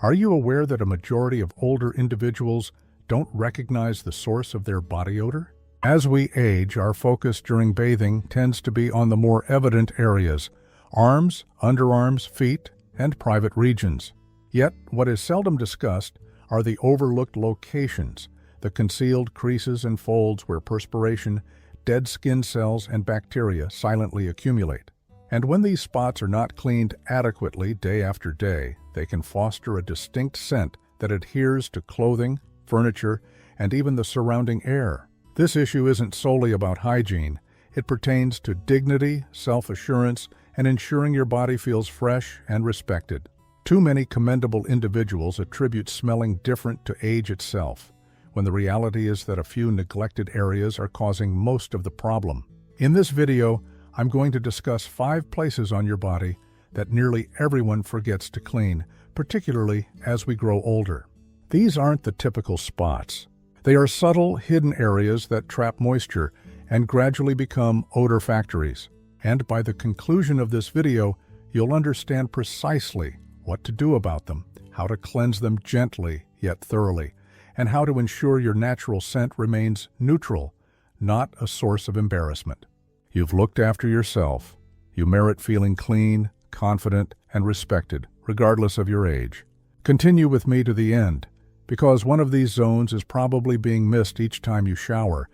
Are you aware that a majority of older individuals don't recognize the source of their body odor? As we age, our focus during bathing tends to be on the more evident areas: arms, underarms, feet, and private regions. Yet, what is seldom discussed are the overlooked locations, the concealed creases and folds where perspiration, dead skin cells, and bacteria silently accumulate. And when these spots are not cleaned adequately day after day, they can foster a distinct scent that adheres to clothing, furniture, and even the surrounding air. This issue isn't solely about hygiene. It pertains to dignity, self-assurance, and ensuring your body feels fresh and respected. Too many commendable individuals attribute smelling different to age itself, when the reality is that a few neglected areas are causing most of the problem. In this video, I'm going to discuss 5 places on your body that nearly everyone forgets to clean, particularly as we grow older. These aren't the typical spots. They are subtle, hidden areas that trap moisture and gradually become odor factories. And by the conclusion of this video, you'll understand precisely what to do about them, how to cleanse them gently yet thoroughly, and how to ensure your natural scent remains neutral, not a source of embarrassment. You've looked after yourself. You merit feeling clean, confident, and respected, regardless of your age. Continue with me to the end, because one of these zones is probably being missed each time you shower,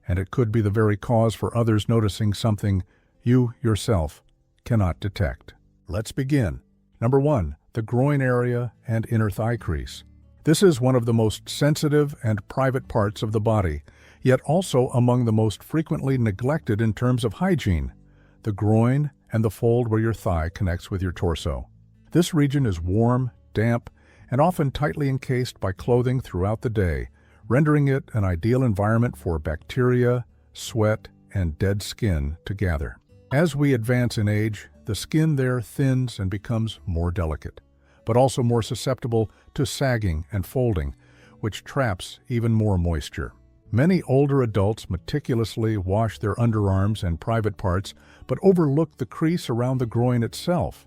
and it could be the very cause for others noticing something you, yourself, cannot detect. Let's begin. Number 1, the groin area and inner thigh crease. This is one of the most sensitive and private parts of the body, yet also among the most frequently neglected in terms of hygiene: the groin and the fold where your thigh connects with your torso. This region is warm, damp, and often tightly encased by clothing throughout the day, rendering it an ideal environment for bacteria, sweat, and dead skin to gather. As we advance in age, the skin there thins and becomes more delicate, but also more susceptible to sagging and folding, which traps even more moisture. Many older adults meticulously wash their underarms and private parts, but overlook the crease around the groin itself,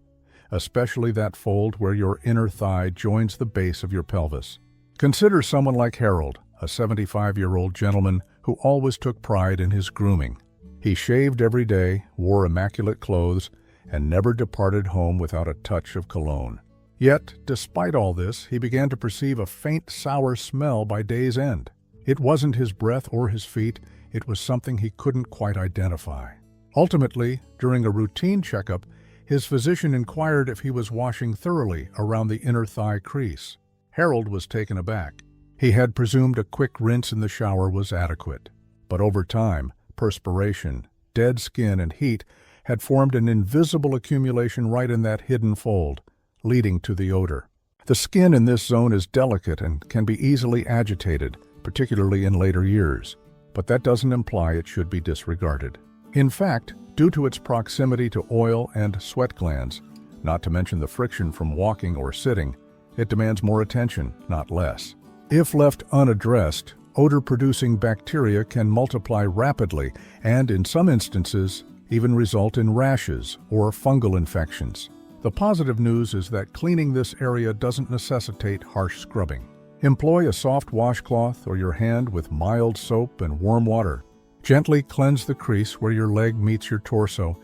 especially that fold where your inner thigh joins the base of your pelvis. Consider someone like Harold, a 75-year-old gentleman who always took pride in his grooming. He shaved every day, wore immaculate clothes, and never departed home without a touch of cologne. Yet, despite all this, he began to perceive a faint sour smell by day's end. It wasn't his breath or his feet, it was something he couldn't quite identify. Ultimately, during a routine checkup, his physician inquired if he was washing thoroughly around the inner thigh crease. Harold was taken aback. He had presumed a quick rinse in the shower was adequate. But over time, perspiration, dead skin, and heat had formed an invisible accumulation right in that hidden fold, leading to the odor. The skin in this zone is delicate and can be easily agitated, particularly in later years, but that doesn't imply it should be disregarded. In fact, due to its proximity to oil and sweat glands, not to mention the friction from walking or sitting, it demands more attention, not less. If left unaddressed, odor-producing bacteria can multiply rapidly and, in some instances, even result in rashes or fungal infections. The positive news is that cleaning this area doesn't necessitate harsh scrubbing. Employ a soft washcloth or your hand with mild soap and warm water. Gently cleanse the crease where your leg meets your torso,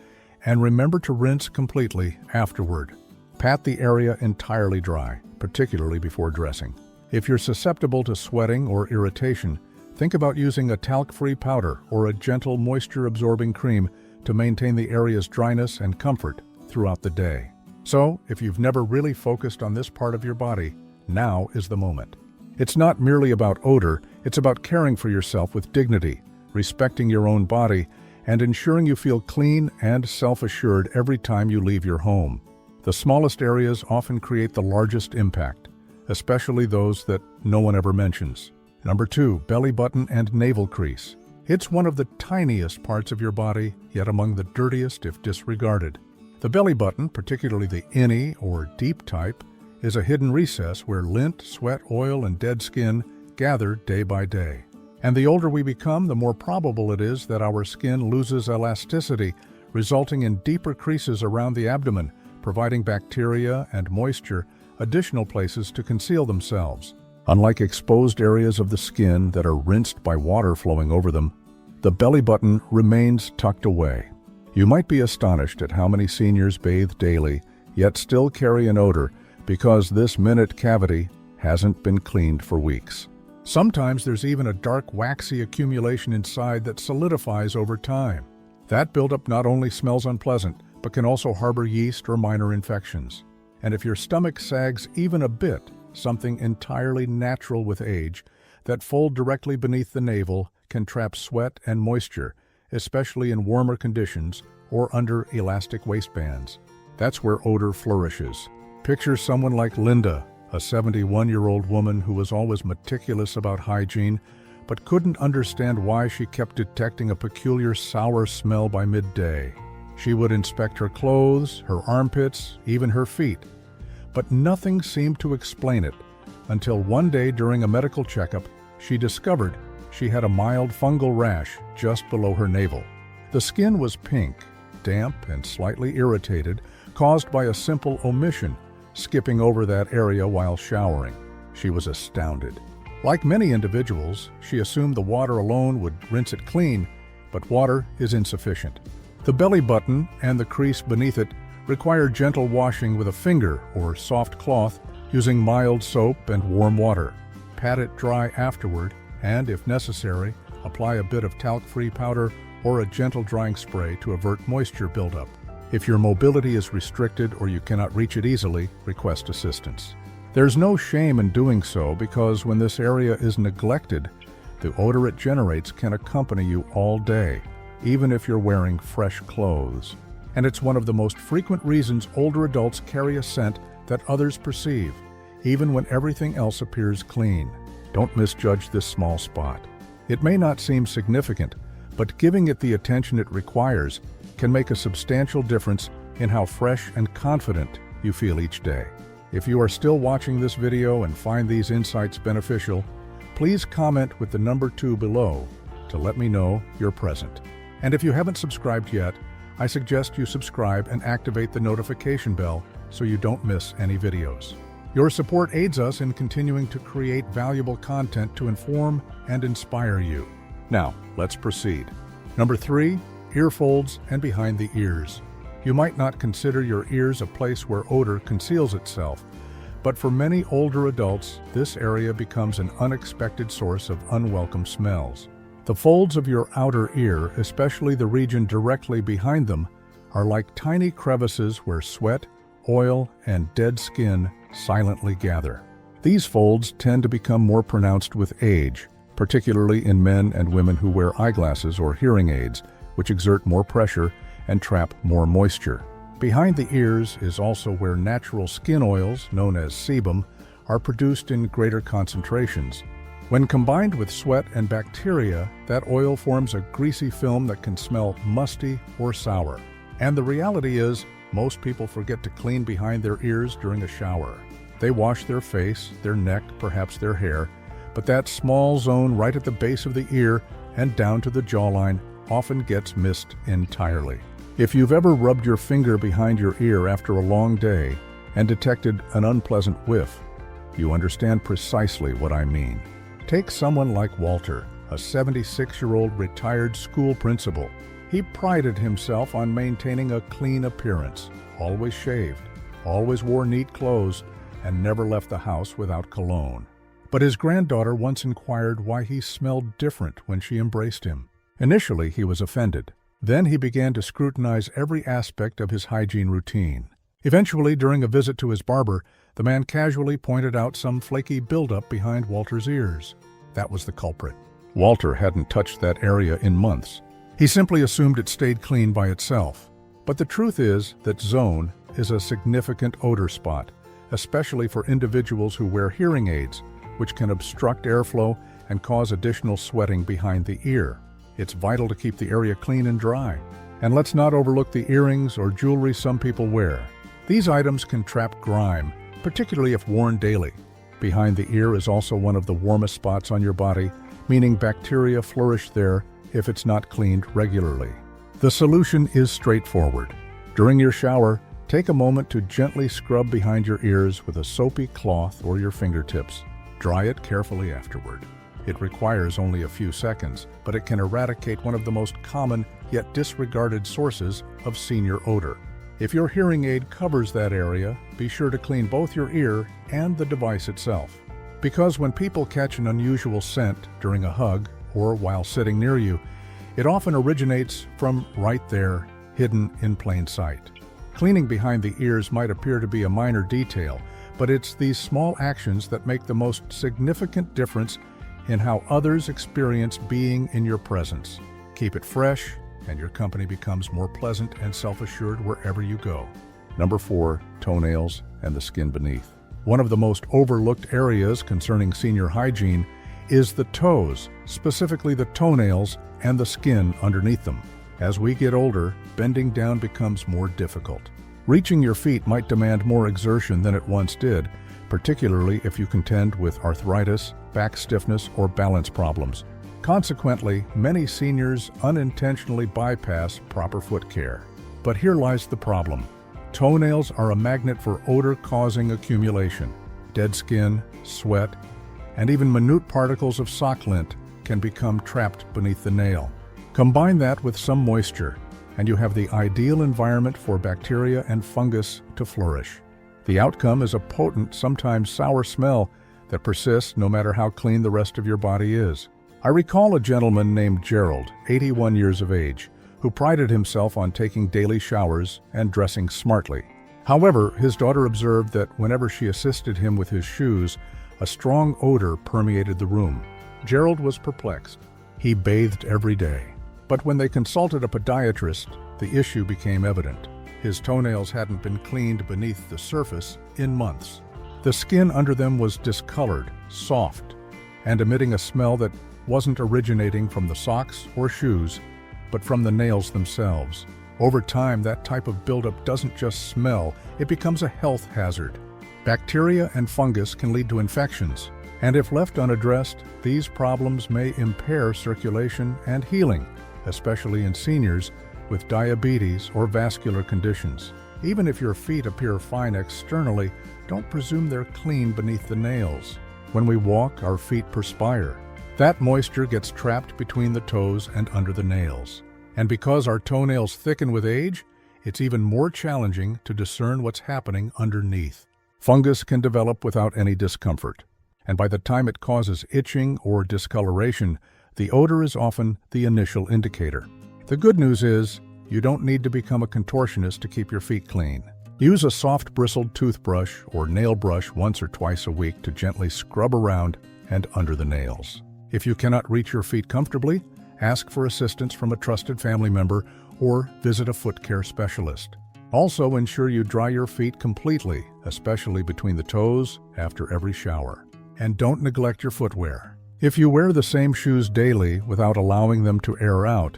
and remember to rinse completely afterward. Pat the area entirely dry, particularly before dressing. If you're susceptible to sweating or irritation, think about using a talc-free powder or a gentle moisture-absorbing cream to maintain the area's dryness and comfort throughout the day. So, if you've never really focused on this part of your body, now is the moment. It's not merely about odor, it's about caring for yourself with dignity, respecting your own body, and ensuring you feel clean and self-assured every time you leave your home. The smallest areas often create the largest impact, especially those that no one ever mentions. Number 2, belly button and navel crease. It's one of the tiniest parts of your body, yet among the dirtiest if disregarded. The belly button, particularly the innie or deep type, is a hidden recess where lint, sweat, oil, and dead skin gather day by day. And the older we become, the more probable it is that our skin loses elasticity, resulting in deeper creases around the abdomen, providing bacteria and moisture additional places to conceal themselves. Unlike exposed areas of the skin that are rinsed by water flowing over them, the belly button remains tucked away. You might be astonished at how many seniors bathe daily, yet still carry an odor because this minute cavity hasn't been cleaned for weeks. Sometimes there's even a dark, waxy accumulation inside that solidifies over time. That buildup not only smells unpleasant, but can also harbor yeast or minor infections. And if your stomach sags even a bit, something entirely natural with age, that fold directly beneath the navel can trap sweat and moisture, especially in warmer conditions or under elastic waistbands. That's where odor flourishes. Picture someone like Linda, a 71-year-old woman who was always meticulous about hygiene, but couldn't understand why she kept detecting a peculiar sour smell by midday. She would inspect her clothes, her armpits, even her feet, but nothing seemed to explain it until one day during a medical checkup, she discovered she had a mild fungal rash just below her navel. The skin was pink, damp, and slightly irritated, caused by a simple omission, skipping over that area while showering. She was astounded. Like many individuals, she assumed the water alone would rinse it clean, but water is insufficient. The belly button and the crease beneath it require gentle washing with a finger or soft cloth using mild soap and warm water. Pat it dry afterward, and if necessary, apply a bit of talc-free powder or a gentle drying spray to avert moisture buildup. If your mobility is restricted or you cannot reach it easily, request assistance. There's no shame in doing so because when this area is neglected, the odor it generates can accompany you all day, even if you're wearing fresh clothes. And it's one of the most frequent reasons older adults carry a scent that others perceive, even when everything else appears clean. Don't misjudge this small spot. It may not seem significant, but giving it the attention it requires can make a substantial difference in how fresh and confident you feel each day. If you are still watching this video and find these insights beneficial, please comment with the number 2 below to let me know you're present. And if you haven't subscribed yet, I suggest you subscribe and activate the notification bell so you don't miss any videos. Your support aids us in continuing to create valuable content to inform and inspire you. Now, let's proceed. Number 3, ear folds and behind the ears. You might not consider your ears a place where odor conceals itself, but for many older adults, this area becomes an unexpected source of unwelcome smells. The folds of your outer ear, especially the region directly behind them, are like tiny crevices where sweat, oil, and dead skin silently gather. These folds tend to become more pronounced with age, particularly in men and women who wear eyeglasses or hearing aids, which exert more pressure and trap more moisture. Behind the ears is also where natural skin oils, known as sebum, are produced in greater concentrations. When combined with sweat and bacteria, that oil forms a greasy film that can smell musty or sour. And the reality is, most people forget to clean behind their ears during a shower. They wash their face, their neck, perhaps their hair, but that small zone right at the base of the ear and down to the jawline often gets missed entirely. If you've ever rubbed your finger behind your ear after a long day and detected an unpleasant whiff, you understand precisely what I mean. Take someone like Walter, a 76-year-old retired school principal. He prided himself on maintaining a clean appearance, always shaved, always wore neat clothes, and never left the house without cologne. But his granddaughter once inquired why he smelled different when she embraced him. Initially, he was offended. Then he began to scrutinize every aspect of his hygiene routine. Eventually, during a visit to his barber, the man casually pointed out some flaky buildup behind Walter's ears. That was the culprit. Walter hadn't touched that area in months. He simply assumed it stayed clean by itself. But the truth is that zone is a significant odor spot, especially for individuals who wear hearing aids, which can obstruct airflow and cause additional sweating behind the ear. It's vital to keep the area clean and dry. And let's not overlook the earrings or jewelry some people wear. These items can trap grime, particularly if worn daily. Behind the ear is also one of the warmest spots on your body, meaning bacteria flourish there if it's not cleaned regularly. The solution is straightforward. During your shower, Take a moment to gently scrub behind your ears with a soapy cloth or your fingertips. Dry it carefully afterward. It requires only a few seconds, but it can eradicate one of the most common yet disregarded sources of senior odor. If your hearing aid covers that area, be sure to clean both your ear and the device itself. Because when people catch an unusual scent during a hug or while sitting near you, it often originates from right there, hidden in plain sight. Cleaning behind the ears might appear to be a minor detail, but it's these small actions that make the most significant difference in how others experience being in your presence. Keep it fresh, and your company becomes more pleasant and self-assured wherever you go. Number 4, toenails and the skin beneath. One of the most overlooked areas concerning senior hygiene is the toes, specifically the toenails and the skin underneath them. As we get older, bending down becomes more difficult. Reaching your feet might demand more exertion than it once did, particularly if you contend with arthritis, back stiffness, or balance problems. Consequently, many seniors unintentionally bypass proper foot care. But here lies the problem. Toenails are a magnet for odor-causing accumulation. Dead skin, sweat, and even minute particles of sock lint can become trapped beneath the nail. Combine that with some moisture, and you have the ideal environment for bacteria and fungus to flourish. The outcome is a potent, sometimes sour smell that persists no matter how clean the rest of your body is. I recall a gentleman named Gerald, 81 years of age, who prided himself on taking daily showers and dressing smartly. However, his daughter observed that whenever she assisted him with his shoes, a strong odor permeated the room. Gerald was perplexed. He bathed every day. But when they consulted a podiatrist, the issue became evident. His toenails hadn't been cleaned beneath the surface in months. The skin under them was discolored, soft, and emitting a smell that wasn't originating from the socks or shoes, but from the nails themselves. Over time, that type of buildup doesn't just smell, it becomes a health hazard. Bacteria and fungus can lead to infections, and if left unaddressed, these problems may impair circulation and healing, especially in seniors with diabetes or vascular conditions. Even if your feet appear fine externally, don't presume they're clean beneath the nails. When we walk, our feet perspire. That moisture gets trapped between the toes and under the nails. And because our toenails thicken with age, it's even more challenging to discern what's happening underneath. Fungus can develop without any discomfort, and by the time it causes itching or discoloration, the odor is often the initial indicator. The good news is, you don't need to become a contortionist to keep your feet clean. Use a soft bristled toothbrush or nail brush once or twice a week to gently scrub around and under the nails. If you cannot reach your feet comfortably, ask for assistance from a trusted family member or visit a foot care specialist. Also, ensure you dry your feet completely, especially between the toes after every shower. And don't neglect your footwear. If you wear the same shoes daily without allowing them to air out,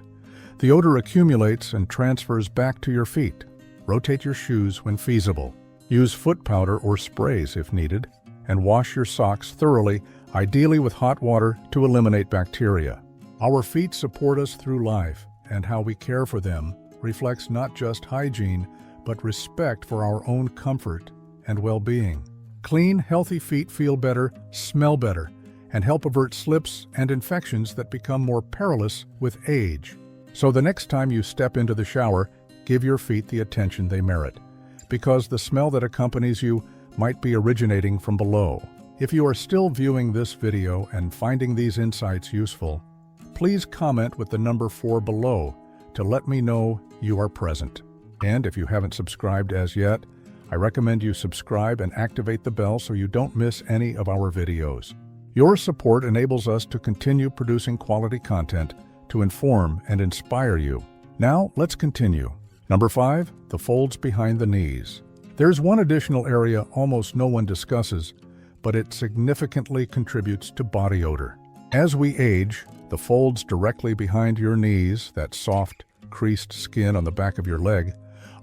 the odor accumulates and transfers back to your feet. Rotate your shoes when feasible. Use foot powder or sprays if needed, and wash your socks thoroughly, ideally with hot water to eliminate bacteria. Our feet support us through life, and how we care for them reflects not just hygiene, but respect for our own comfort and well-being. Clean, healthy feet feel better, smell better, and help avert slips and infections that become more perilous with age. So the next time you step into the shower, give your feet the attention they merit, because the smell that accompanies you might be originating from below. If you are still viewing this video and finding these insights useful, please comment with the number 4 below to let me know you are present. And if you haven't subscribed as yet, I recommend you subscribe and activate the bell so you don't miss any of our videos. Your support enables us to continue producing quality content to inform and inspire you. Now, let's continue. Number 5, the folds behind the knees. There's one additional area almost no one discusses, but it significantly contributes to body odor. As we age, the folds directly behind your knees, that soft, creased skin on the back of your leg,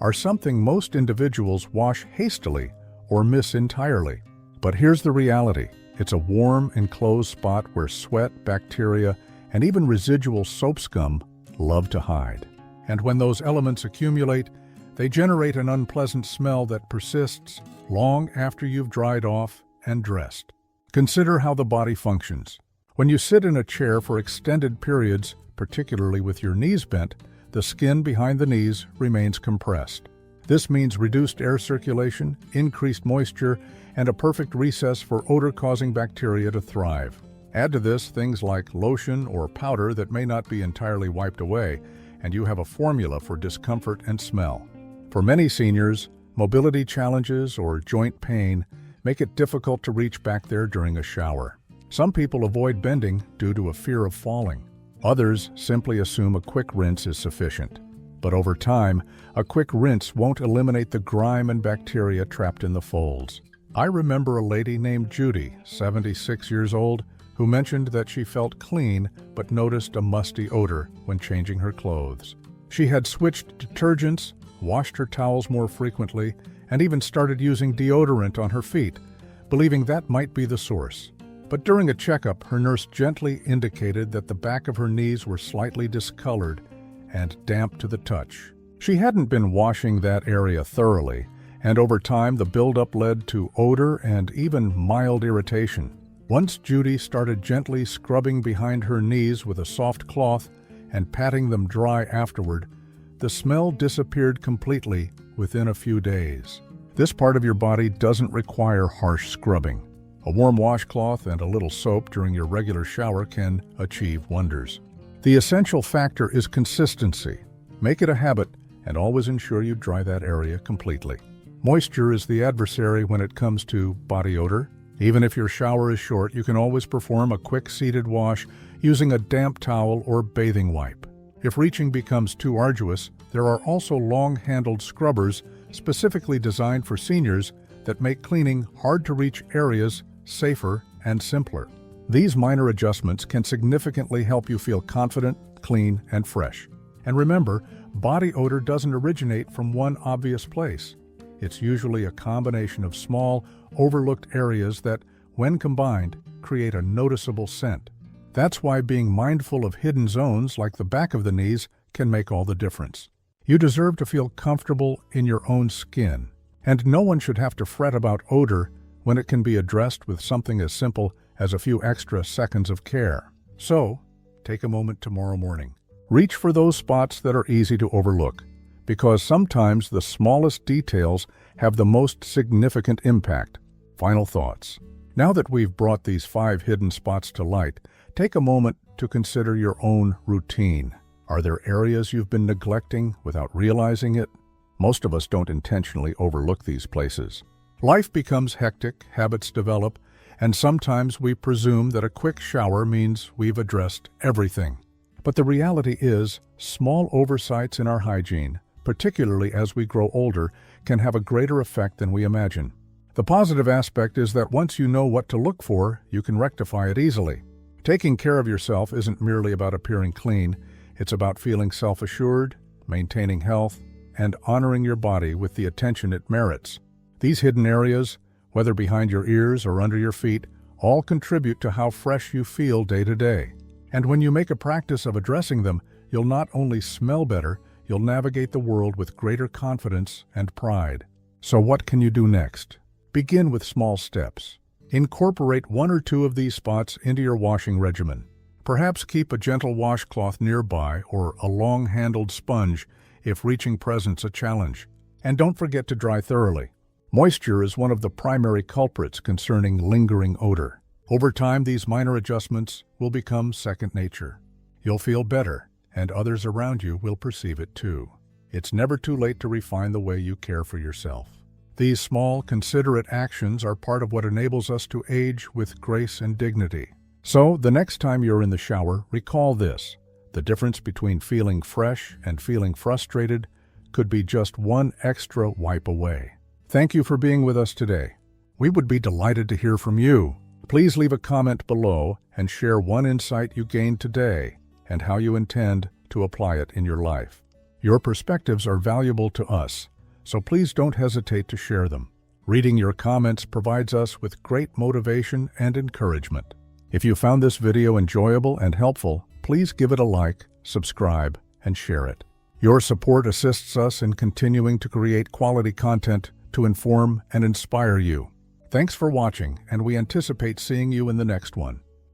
are something most individuals wash hastily or miss entirely. But here's the reality. It's a warm, enclosed spot where sweat, bacteria, and even residual soap scum love to hide. And when those elements accumulate, They generate an unpleasant smell that persists long after you've dried off and dressed. Consider how the body functions. When you sit in a chair for extended periods, particularly with your knees bent, the skin behind the knees remains compressed. This means reduced air circulation, increased moisture, and a perfect recess for odor-causing bacteria to thrive. Add to this things like lotion or powder that may not be entirely wiped away, and you have a formula for discomfort and smell. For many seniors, mobility challenges or joint pain make it difficult to reach back there during a shower. Some people avoid bending due to a fear of falling. Others simply assume a quick rinse is sufficient. But over time, a quick rinse won't eliminate the grime and bacteria trapped in the folds. I remember a lady named Judy, 76 years old, who mentioned that she felt clean but noticed a musty odor when changing her clothes. She had switched detergents, washed her towels more frequently, and even started using deodorant on her feet, believing that might be the source. But during a checkup, her nurse gently indicated that the back of her knees were slightly discolored and damp to the touch. She hadn't been washing that area thoroughly, and over time the buildup led to odor and even mild irritation. Once Judy started gently scrubbing behind her knees with a soft cloth and patting them dry afterward, the smell disappeared completely within a few days. This part of your body doesn't require harsh scrubbing. A warm washcloth and a little soap during your regular shower can achieve wonders. The essential factor is consistency. Make it a habit and always ensure you dry that area completely. Moisture is the adversary when it comes to body odor. Even if your shower is short, you can always perform a quick seated wash using a damp towel or bathing wipe. If reaching becomes too arduous, there are also long-handled scrubbers specifically designed for seniors that make cleaning hard-to-reach areas safer and simpler. These minor adjustments can significantly help you feel confident, clean, and fresh. And remember, body odor doesn't originate from one obvious place. It's usually a combination of small, overlooked areas that, when combined, create a noticeable scent. That's why being mindful of hidden zones like the back of the knees can make all the difference. You deserve to feel comfortable in your own skin, and no one should have to fret about odor when it can be addressed with something as simple as a few extra seconds of care. So, take a moment tomorrow morning. Reach for those spots that are easy to overlook, because sometimes the smallest details have the most significant impact. Final thoughts. Now that we've brought these 5 hidden spots to light, take a moment to consider your own routine. Are there areas you've been neglecting without realizing it? Most of us don't intentionally overlook these places. Life becomes hectic, habits develop, and sometimes we presume that a quick shower means we've addressed everything. But the reality is, small oversights in our hygiene, particularly as we grow older, can have a greater effect than we imagine. The positive aspect is that once you know what to look for, you can rectify it easily. Taking care of yourself isn't merely about appearing clean, it's about feeling self-assured, maintaining health, and honoring your body with the attention it merits. These hidden areas, whether behind your ears or under your feet, all contribute to how fresh you feel day to day. And when you make a practice of addressing them, you'll not only smell better, you'll navigate the world with greater confidence and pride. So what can you do next? Begin with small steps. Incorporate 1 or 2 of these spots into your washing regimen. Perhaps keep a gentle washcloth nearby or a long-handled sponge if reaching presents a challenge. And don't forget to dry thoroughly. Moisture is one of the primary culprits concerning lingering odor. Over time, these minor adjustments will become second nature. You'll feel better, and others around you will perceive it too. It's never too late to refine the way you care for yourself. These small, considerate actions are part of what enables us to age with grace and dignity. So, the next time you're in the shower, recall this. The difference between feeling fresh and feeling frustrated could be just one extra wipe away. Thank you for being with us today. We would be delighted to hear from you. Please leave a comment below and share one insight you gained today and how you intend to apply it in your life. Your perspectives are valuable to us, so please don't hesitate to share them. Reading your comments provides us with great motivation and encouragement. If you found this video enjoyable and helpful, please give it a like, subscribe, and share it. Your support assists us in continuing to create quality content to inform and inspire you. Thanks for watching, and we anticipate seeing you in the next one.